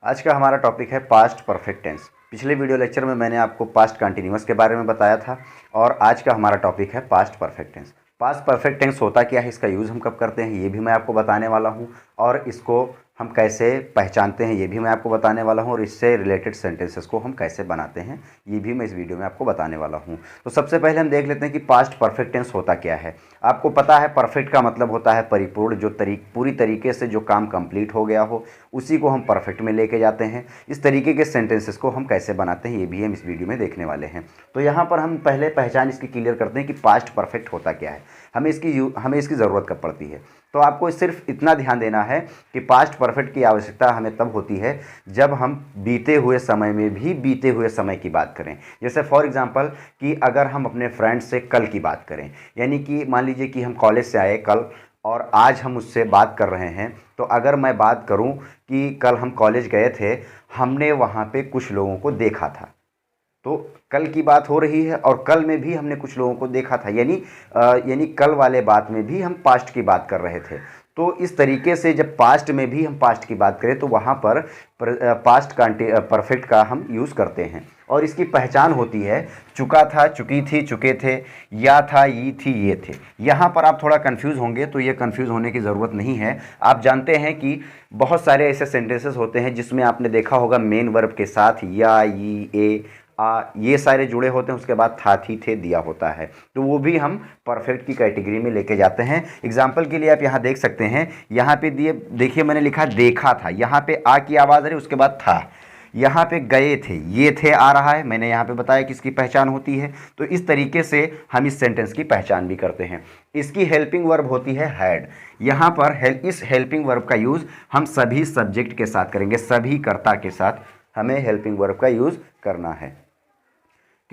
आज का हमारा टॉपिक है पास्ट परफेक्ट टेंस। पिछले वीडियो लेक्चर में मैंने आपको पास्ट कंटिन्यूअस के बारे में बताया था और आज का हमारा टॉपिक है past perfect tense. Past perfect tense होता क्या है, इसका यूज़ हम कब करते हैं ये भी मैं आपको बताने वाला हूँ, और इसको हम कैसे पहचानते हैं ये भी मैं आपको बताने वाला हूँ, और इससे रिलेटेड सेंटेंसेस को हम कैसे बनाते हैं ये भी मैं इस वीडियो में आपको बताने वाला हूँ। तो सबसे पहले हम देख लेते हैं कि पास्ट परफेक्ट टेंस होता क्या है। आपको पता है परफेक्ट का मतलब होता है परिपूर्ण, जो पूरी तरीके से जो काम कंप्लीट हो गया हो उसी को हम परफेक्ट में लेके जाते हैं। इस तरीके के सेंटेंसेस को हम कैसे बनाते हैं ये भी हम इस वीडियो में देखने वाले हैं। तो यहाँ पर हम पहले पहचान इसकी क्लियर करते हैं कि पास्ट परफेक्ट होता क्या है, हमें इसकी ज़रूरत कब पड़ती है। तो आपको सिर्फ इतना ध्यान देना है कि पास्ट परफेक्ट की आवश्यकता हमें तब होती है जब हम बीते हुए समय में भी बीते हुए समय की बात करें। जैसे फॉर एग्जांपल कि अगर हम अपने फ्रेंड से कल की बात करें, यानी कि मान लीजिए कि हम कॉलेज से आए कल और आज हम उससे बात कर रहे हैं, तो अगर मैं बात करूं कि कल हम कॉलेज गए थे, हमने वहां पे कुछ लोगों को देखा था, तो कल की बात हो रही है और कल में भी हमने कुछ लोगों को देखा था, यानी कल वाले बात में भी हम पास्ट की बात कर रहे थे। तो इस तरीके से जब पास्ट में भी हम पास्ट की बात करें तो वहाँ पर पास्ट परफेक्ट का हम यूज़ करते हैं, और इसकी पहचान होती है चुका था, चुकी थी, चुके थे, या था, ये थी, ये थे। यहाँ पर आप थोड़ा कंफ्यूज होंगे, तो ये कंफ्यूज होने की ज़रूरत नहीं है। आप जानते हैं कि बहुत सारे ऐसे सेंटेंसेस होते हैं जिसमें आपने देखा होगा मेन वर्ब के साथ या, ई, ए, ये सारे जुड़े होते हैं, उसके बाद था, थी, थे दिया होता है, तो वो भी हम परफेक्ट की कैटेगरी में लेके जाते हैं। एग्जाम्पल के लिए आप यहाँ देख सकते हैं, यहाँ पे देखिए मैंने लिखा देखा था, यहाँ पे आ की आवाज़ आ रही, उसके बाद था। यहाँ पे गए थे, ये थे आ रहा है, मैंने यहाँ पे बताया कि इसकी पहचान होती है। तो इस तरीके से हम इस सेंटेंस की पहचान भी करते हैं। इसकी हेल्पिंग वर्ब होती है हैड। यहाँ पर इस हेल्पिंग वर्ब का यूज़ हम सभी सब्जेक्ट के साथ करेंगे, सभी कर्ता के साथ हमें हेल्पिंग वर्ब का यूज़ करना है,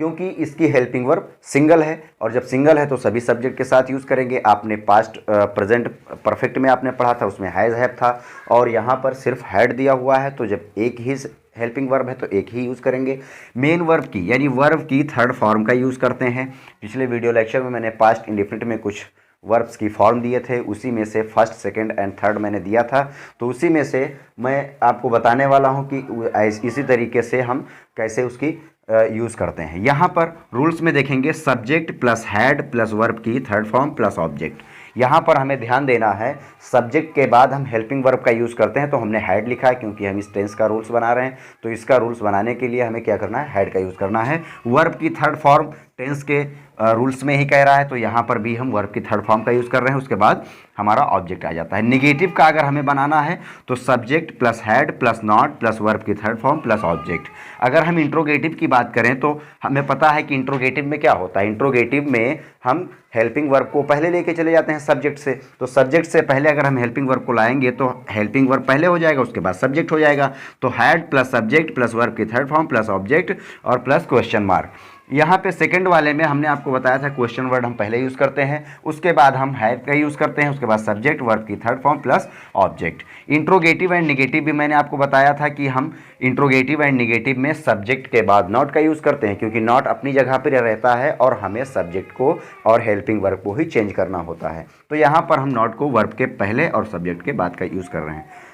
क्योंकि इसकी हेल्पिंग वर्ब सिंगल है, और जब सिंगल है तो सभी सब्जेक्ट के साथ यूज़ करेंगे। आपने पास्ट प्रेजेंट परफेक्ट में आपने पढ़ा था, उसमें हैज़ हैव था, और यहाँ पर सिर्फ हैड दिया हुआ है, तो जब एक ही हेल्पिंग वर्ब है तो एक ही यूज़ करेंगे। मेन वर्ब की यानी वर्ब की थर्ड फॉर्म का यूज़ करते हैं। पिछले वीडियो लेक्चर में मैंने पास्ट इंडेफिनिट में कुछ वर्ब्स की फॉर्म दिए थे, उसी में से फर्स्ट, सेकंड एंड थर्ड मैंने दिया था, तो उसी में से मैं आपको बताने वाला हूं कि इसी तरीके से हम कैसे उसकी यूज़ करते हैं। यहाँ पर रूल्स में देखेंगे subject plus had plus verb की थर्ड फॉर्म प्लस ऑब्जेक्ट। यहाँ पर हमें ध्यान देना है, सब्जेक्ट के बाद हम हेल्पिंग वर्ब का यूज़ करते हैं, तो हमने हैड लिखा है क्योंकि हम इस टेंस का रूल्स बना रहे हैं, तो इसका रूल्स बनाने के लिए हमें क्या करना है, हैड का यूज़ करना है। वर्ब की थर्ड फॉर्म टेंस के रूल्स में ही कह रहा है, तो यहाँ पर भी हम वर्ब की थर्ड फॉर्म का यूज़ कर रहे हैं, उसके बाद हमारा ऑब्जेक्ट आ जाता है। निगेटिव का अगर हमें बनाना है तो subject plus had plus not plus verb की थर्ड फॉर्म प्लस ऑब्जेक्ट। अगर हम इंट्रोगेटिव की बात करें तो हमें पता है कि इंट्रोगेटिव में क्या होता है, इंट्रोगेटिव में हम हेल्पिंग वर्ब को पहले लेके चले जाते हैं सब्जेक्ट से, तो सब्जेक्ट से पहले अगर हम हेल्पिंग वर्ब को लाएंगे तो हेल्पिंग वर्ब पहले हो जाएगा, उसके बाद सब्जेक्ट हो जाएगा। तो had plus subject plus verb की थर्ड फॉर्म प्लस ऑब्जेक्ट और प्लस क्वेश्चन मार्क। यहाँ पे सेकंड वाले में हमने आपको बताया था क्वेश्चन वर्ड हम पहले यूज़ करते हैं, उसके बाद हम हैव का यूज़ करते हैं, उसके बाद सब्जेक्ट वर्ब की third form plus object. Interrogative and negative भी मैंने आपको बताया था कि हम इंट्रोगेटिव एंड निगेटिव में सब्जेक्ट के बाद नॉट का यूज़ करते हैं, क्योंकि नॉट अपनी जगह पर रहता है और हमें सब्जेक्ट को और हेल्पिंग वर्ब को ही चेंज करना होता है। तो यहाँ पर हम नॉट को वर्ब के पहले और सब्जेक्ट के बाद का यूज़ कर रहे हैं।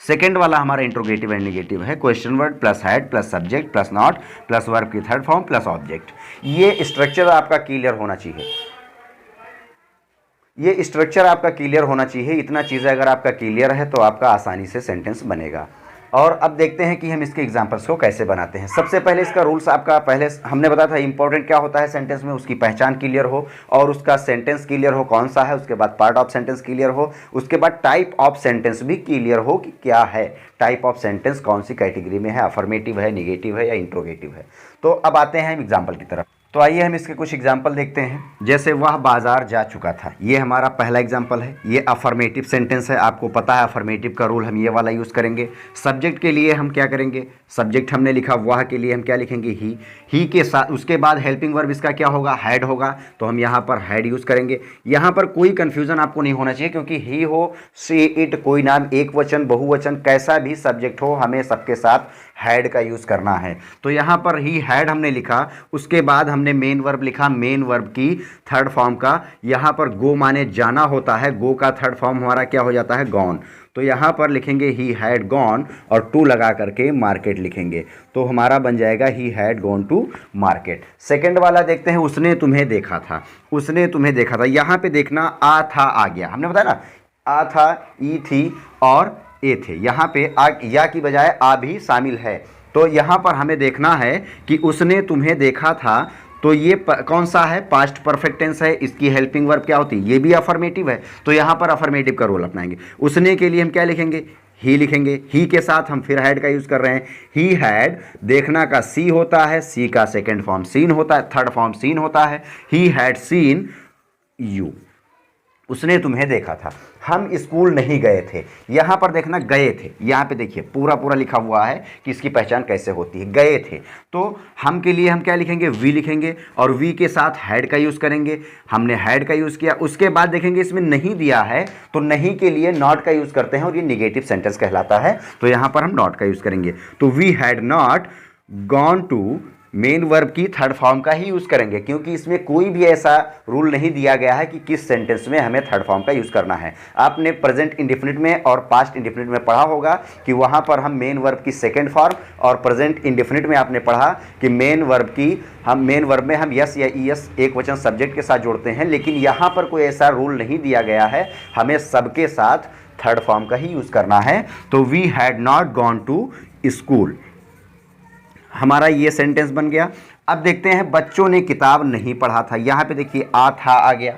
सेकेंड वाला हमारा इंट्रोगेटिव एंड निगेटिव है, question word plus had plus subject plus not plus verb की थर्ड फॉर्म प्लस ऑब्जेक्ट। ये स्ट्रक्चर आपका क्लियर होना चाहिए, ये स्ट्रक्चर आपका क्लियर होना चाहिए। इतना चीज़ें अगर आपका क्लियर है तो आपका आसानी से सेंटेंस बनेगा। और अब देखते हैं कि हम इसके एग्जांपल्स को कैसे बनाते हैं। सबसे पहले इसका रूल्स आपका पहले हमने बताया था, इंपॉर्टेंट क्या होता है सेंटेंस में, उसकी पहचान क्लियर हो और उसका सेंटेंस क्लियर हो कौन सा है, उसके बाद पार्ट ऑफ सेंटेंस क्लियर हो, उसके बाद टाइप ऑफ सेंटेंस भी क्लियर हो कि क्या है, टाइप ऑफ सेंटेंस कौन सी कैटेगरी में है, अफर्मेटिव है, निगेटिव है या इंट्रोगेटिव है। तो अब आते हैं हम एग्जाम्पल की तरफ। तो आइए हम इसके कुछ एग्जाम्पल देखते हैं। जैसे वह बाजार जा चुका था, ये हमारा पहला एग्जाम्पल है। ये अफर्मेटिव सेंटेंस है, आपको पता है अफर्मेटिव का रूल हम ये वाला यूज़ करेंगे। सब्जेक्ट के लिए हम क्या करेंगे, सब्जेक्ट हमने लिखा वह, के लिए हम क्या लिखेंगे, ही के साथ उसके बाद हेल्पिंग वर्ब इसका क्या होगा, हैड होगा, तो हम यहाँ पर हैड यूज़ करेंगे। यहाँ पर कोई कन्फ्यूज़न आपको नहीं होना चाहिए, क्योंकि ही हो, सी, इट, कोई नाम, एक वचन, बहुवचन, कैसा भी सब्जेक्ट हो, हमें सबके साथ हैड का यूज़ करना है। तो यहाँ पर ही हैड हमने लिखा, उसके बाद हमने मेन वर्ब लिखा, मेन वर्ब की थर्ड फॉर्म का यहाँ पर गो माने जाना होता है, गो का थर्ड फॉर्म हमारा क्या हो जाता है, गॉन। तो यहाँ पर लिखेंगे ही हैड गॉन और टू लगा करके मार्केट लिखेंगे, तो हमारा बन जाएगा he had gone to market. Second वाला देखते हैं, उसने तुम्हें देखा था। उसने तुम्हें देखा था, यहाँ पे देखना आ था आ गया, हमने बताया ना आ था, ई थी और ए थे, यहाँ पे आ या की बजाय आ भी शामिल है। तो यहाँ पर हमें देखना है कि उसने तुम्हें देखा था, तो ये कौन सा है, पास्ट परफेक्ट टेंस है, इसकी हेल्पिंग वर्ब क्या होती है, ये भी अफर्मेटिव है, तो यहाँ पर अफर्मेटिव का रोल अपनाएंगे। उसने के लिए हम क्या लिखेंगे, ही लिखेंगे, ही के साथ हम फिर हैड का यूज़ कर रहे हैं। ही हैड देखना का सी होता है, सी का सेकेंड फॉर्म सीन होता है, थर्ड फॉर्म सीन होता है। ही हैड सीन यू, उसने तुम्हें देखा था। हम स्कूल नहीं गए थे, यहाँ पर देखना गए थे, यहाँ पे देखिए पूरा पूरा लिखा हुआ है कि इसकी पहचान कैसे होती है, गए थे। तो हम के लिए हम क्या लिखेंगे, वी लिखेंगे और वी के साथ हैड का यूज़ करेंगे। हमने हैड का यूज़ किया, उसके बाद देखेंगे इसमें नहीं दिया है, तो नहीं के लिए नॉट का यूज़ करते हैं और ये निगेटिव सेंटेंस कहलाता है, तो यहाँ पर हम नॉट का यूज़ करेंगे। तो we had not gone to, main verb की थर्ड फॉर्म का ही यूज़ करेंगे, क्योंकि इसमें कोई भी ऐसा रूल नहीं दिया गया है कि किस सेंटेंस में हमें थर्ड फॉर्म का यूज़ करना है। आपने प्रेजेंट इंडेफिनिट में और पास्ट इंडेफिनिट में पढ़ा होगा कि वहाँ पर हम मेन वर्ब की सेकेंड फॉर्म, और प्रेजेंट इंडेफिनिट में आपने पढ़ा कि मेन वर्ब में हम यस या ईएस एक वचन सब्जेक्ट के साथ जोड़ते हैं, लेकिन यहाँ पर कोई ऐसा रूल नहीं दिया गया है, हमें सबके साथ थर्ड फॉर्म का ही यूज़ करना है। तो we had not gone to school, हमारा ये सेंटेंस बन गया। अब देखते हैं, बच्चों ने किताब नहीं पढ़ा था। यहाँ पे देखिए आ था आ गया,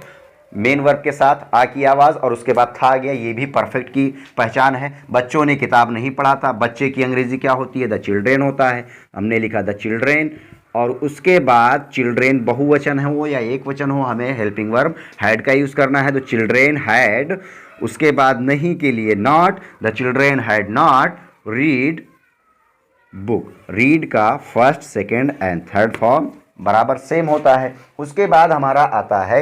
मेन वर्ब के साथ आ की आवाज़ और उसके बाद था आ गया, ये भी परफेक्ट की पहचान है। बच्चों ने किताब नहीं पढ़ा था, बच्चे की अंग्रेजी क्या होती है, द चिल्ड्रेन होता है, हमने लिखा द चिल्ड्रेन। और उसके बाद चिल्ड्रेन बहुवचन है वो या एक वचन हो, हमें हेल्पिंग वर्ब हैड का यूज़ करना है, तो चिल्ड्रेन हैड। उसके बाद नहीं के लिए not, the children had not read book, read का first second and third form बराबर सेम होता है। उसके बाद हमारा आता है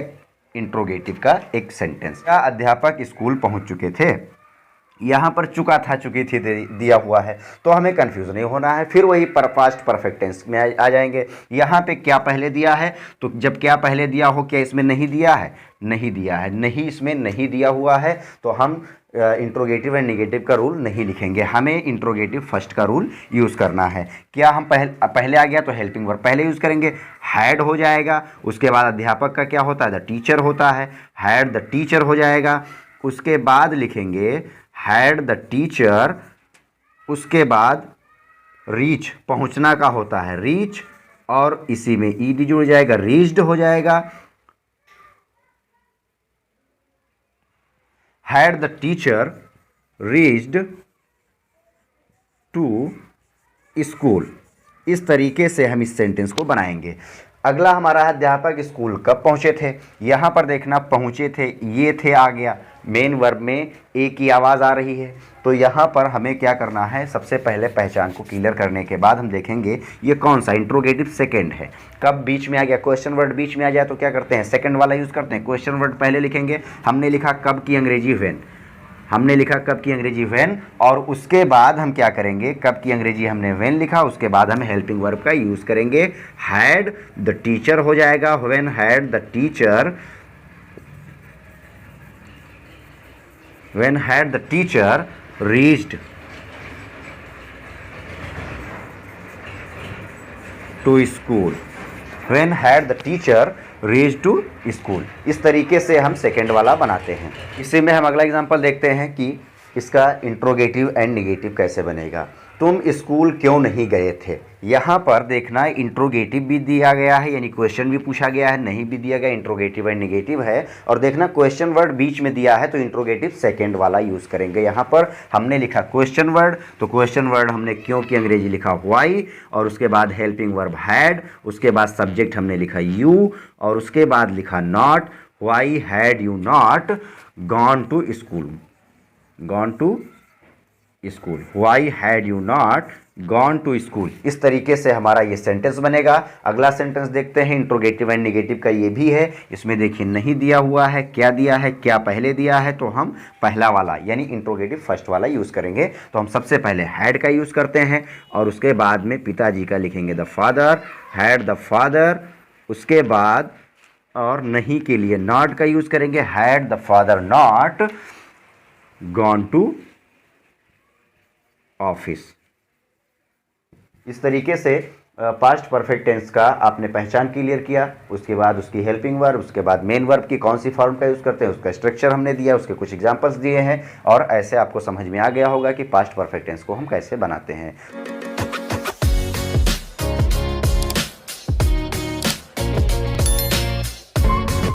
इंट्रोगेटिव का एक सेंटेंस, क्या अध्यापक स्कूल पहुंच चुके थे, यहाँ पर चुका था चुकी थी दिया हुआ है, तो हमें कंफ्यूज नहीं होना है, फिर वही पास्ट परफेक्ट टेंस में आ जाएंगे। यहाँ पे क्या पहले दिया है, तो जब क्या पहले दिया हो, क्या इसमें नहीं दिया है, नहीं दिया है, नहीं इसमें नहीं दिया हुआ है, तो हम इंट्रोगेटिव एंड नेगेटिव का रूल नहीं लिखेंगे, हमें इंट्रोगेटिव फर्स्ट का रूल यूज़ करना है। क्या हम पहले आ गया तो हेल्पिंग वर्ब पहले यूज़ करेंगे, हैड हो जाएगा। उसके बाद अध्यापक का क्या होता है, द टीचर होता है, हैड द टीचर हो जाएगा। उसके बाद लिखेंगे हैड द टीचर, उसके बाद रीच पहुंचना का होता है, रीच, और इसी में ईडी जुड़ जाएगा, रीच्ड हो जाएगा। Had the teacher reached to school, इस तरीके से हम इस सेंटेंस को बनाएंगे। अगला हमारा है अध्यापक स्कूल कब पहुंचे थे। यहाँ पर देखना पहुंचे थे, ये थे आ गया, मेन वर्ब में ए की आवाज़ आ रही है, तो यहाँ पर हमें क्या करना है, सबसे पहले पहचान को क्लियर करने के बाद हम देखेंगे ये कौन सा इंट्रोगेटिव सेकंड है। कब बीच में आ गया, क्वेश्चन वर्ड बीच में आ जाए तो क्या करते हैं, सेकंड वाला यूज़ करते हैं। क्वेश्चन वर्ड पहले लिखेंगे, हमने लिखा कब की अंग्रेजी व्हेन, हमने लिखा कब की अंग्रेजी व्हेन, और उसके बाद हम क्या करेंगे, कब की अंग्रेजी हमने व्हेन लिखा, उसके बाद हम हेल्पिंग वर्ब का यूज़ करेंगे, हैड द टीचर हो जाएगा, when had the teacher, when had the teacher reached to school, when had the teacher reach to school. इस तरीके से हम सेकेंड वाला बनाते हैं। इसी में हम अगला एग्जांपल देखते हैं कि इसका इंट्रोगेटिव एंड नेगेटिव कैसे बनेगा। तुम स्कूल क्यों नहीं गए थे, यहाँ पर देखना इंट्रोगेटिव भी दिया गया है, यानी क्वेश्चन भी पूछा गया है, नहीं भी दिया गया, इंट्रोगेटिव एंड नेगेटिव है। और देखना क्वेश्चन वर्ड बीच में दिया है तो इंट्रोगेटिव सेकेंड वाला यूज़ करेंगे। यहाँ पर हमने लिखा क्वेश्चन वर्ड, तो क्वेश्चन वर्ड हमने क्यों की अंग्रेजी लिखा व्हाई, और उसके बाद हेल्पिंग वर्ब हैड, उसके बाद सब्जेक्ट हमने लिखा यू, और उसके बाद लिखा not, why had you not gone to school, gone to school, why had you not gone to school. इस तरीके से हमारा ये सेंटेंस बनेगा। अगला सेंटेंस देखते हैं, इंट्रोगेटिव एंड नेगेटिव का ये भी है। इसमें देखिए नहीं दिया हुआ है, क्या दिया है, क्या पहले दिया है, तो हम पहला वाला यानी इंट्रोगेटिव फर्स्ट वाला यूज़ करेंगे। तो हम सबसे पहले हैड का यूज़ करते हैं और उसके बाद में पिताजी का लिखेंगे the father, had the father. उसके बाद और नहीं के लिए नॉट का यूज़ करेंगे, had the father not gone to office. इस तरीके से पास्ट परफेक्ट टेंस का आपने पहचान क्लियर किया। उसके बाद उसकी हेल्पिंग वर्ब, उसके बाद मेन वर्ब की कौन सी फॉर्म का यूज़ करते हैं उसका स्ट्रक्चर हमने दिया, उसके कुछ एग्जांपल्स दिए हैं और ऐसे आपको समझ में आ गया होगा कि पास्ट परफेक्ट टेंस को हम कैसे बनाते हैं।